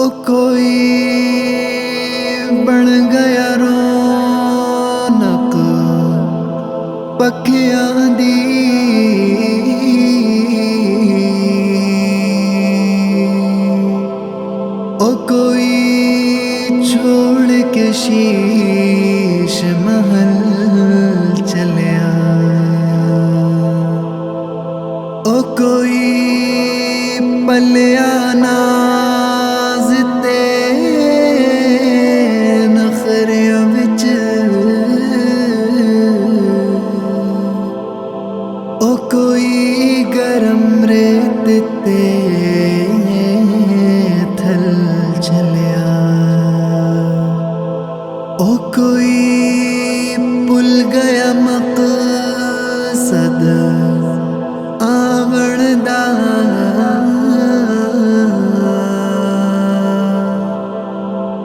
او کوئی بڑھ گیا رونق پکھیاں دی، او کوئی چھوڑ کے شیش محل چلیا، او کوئی پلیا ناز تے نخریاں وچ، او کوئی گرم ریت تے تھل چلیا، او کوئی بھول گیا مقصد آون دا،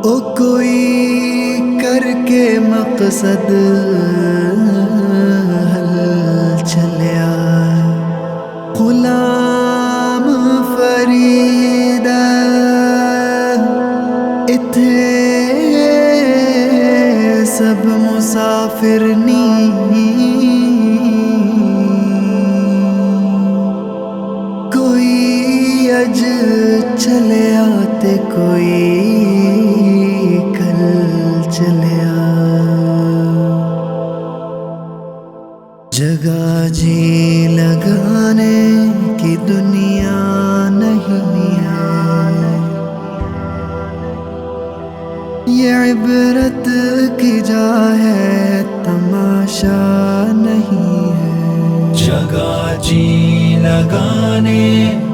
او کوئی کر کے مقصد حل چلیا، غلام فرید اتھے سب مسافر نہیں، کوئی اج چلیا تے کوئی کل چلیا، جگہ جی لگانے کی دنیا نہیں ہے، یہ عبرت کی جا ہے تماشا نہیں ہے، جگہ جی لگانے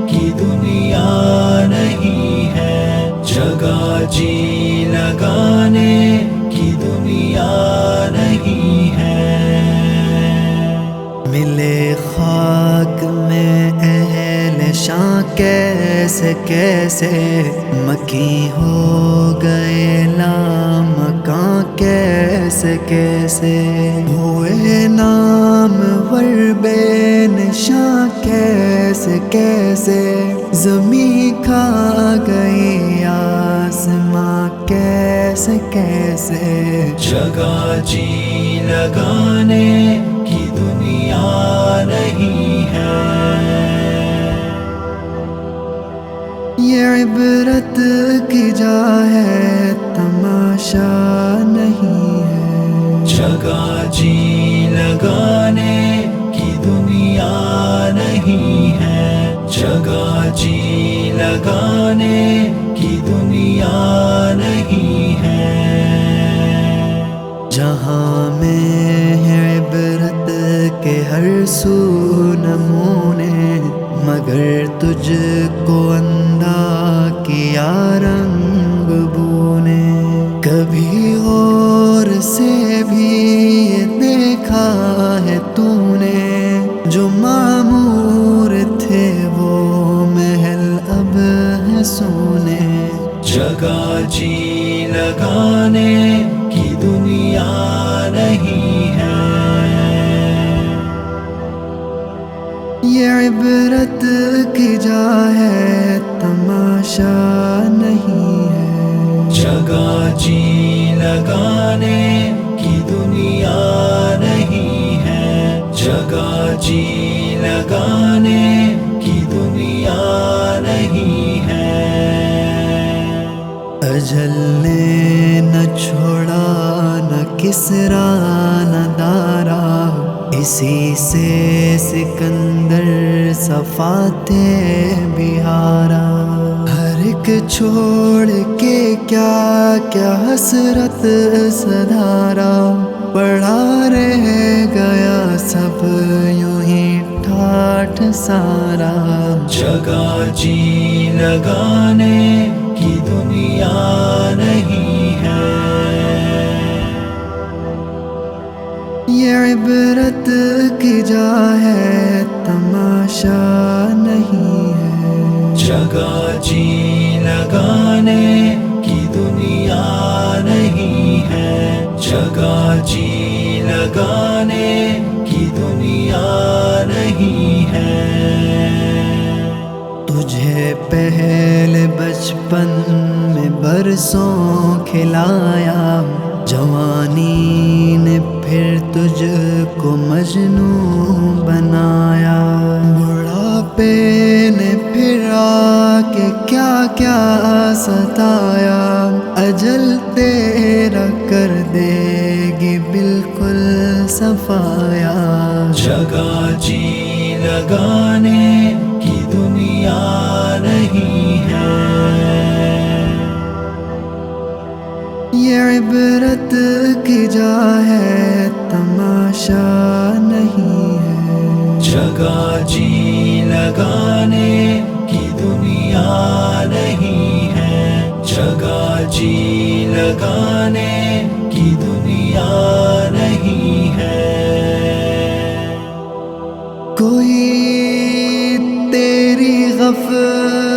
کی دنیا نہیں ہے، جگہ جی لگانے کی دنیا نہیں ہے، ملے خاک میں اہل شاں کیسے کیسے، مکی ہو گئے لامکاں کیسے کیسے، ہوئے نام ور بے نشاں کیسے کیسے، زمیں کھا گئی آسماں کیسے کیسے، جگہ جی لگانے کی دنیا نہیں ہے، یہ عبرت کی جا ہے تماشا نہیں ہے، جگہ جی لگانے کی دنیا نہیں ہے، جگہ جی لگانے کی دنیا نہیں ہے، جہاں میں ہے عبرت کے ہر سو نمونے، مگر تجھ کو اندھا کیا رنگ بو نے، کبھی غور سے بھی دیکھا ہے تو نے، جو معمور تھے وہ محل اب ہے سونے، جگہ جی لگانے کی دنیا نہیں ہے، یہ عبرت کی جا ہے تماشا نہیں ہے، جگہ جی لگانے کی دنیا نہیں ہے، جگہ جی لگانے کی دنیا نہیں ہے، اجل نے نہ چھوڑا نہ کسرا نہ دارا، اسی سے سکندر صفاتے بہارا، ہر ایک چھوڑ کے کیا کیا حسرت سدھارا، پڑا رہ گیا سب یوں ہی ٹھاٹھ سارا، جگہ جی لگانے کی دنیا نہیں ہے، یہ عبرت کی جا ہے تماشا نہیں ہے، جگہ جی لگانے کی دنیا نہیں ہے، جگہ جی لگانے کی دنیا نہیں ہے، تجھے پہلے بچپن میں برسوں کھلایا، جوانی نے پھر تجھ کو مجنوں بنایا، بڑھاپے نے پھر آ کے کیا کیا ستایا، اجل تیرا کر دے گی بالکل صفایا۔ جگہ جی لگانے کی دنیا نہیں ہے، یہ عبرت کی جا ہے تماشا نہیں ہے۔ جگہ جی لگانے کی دنیا نہیں ہے، جگہ جی لگانے کی دنیا نہیں ہے۔ کوئی تیری غفلت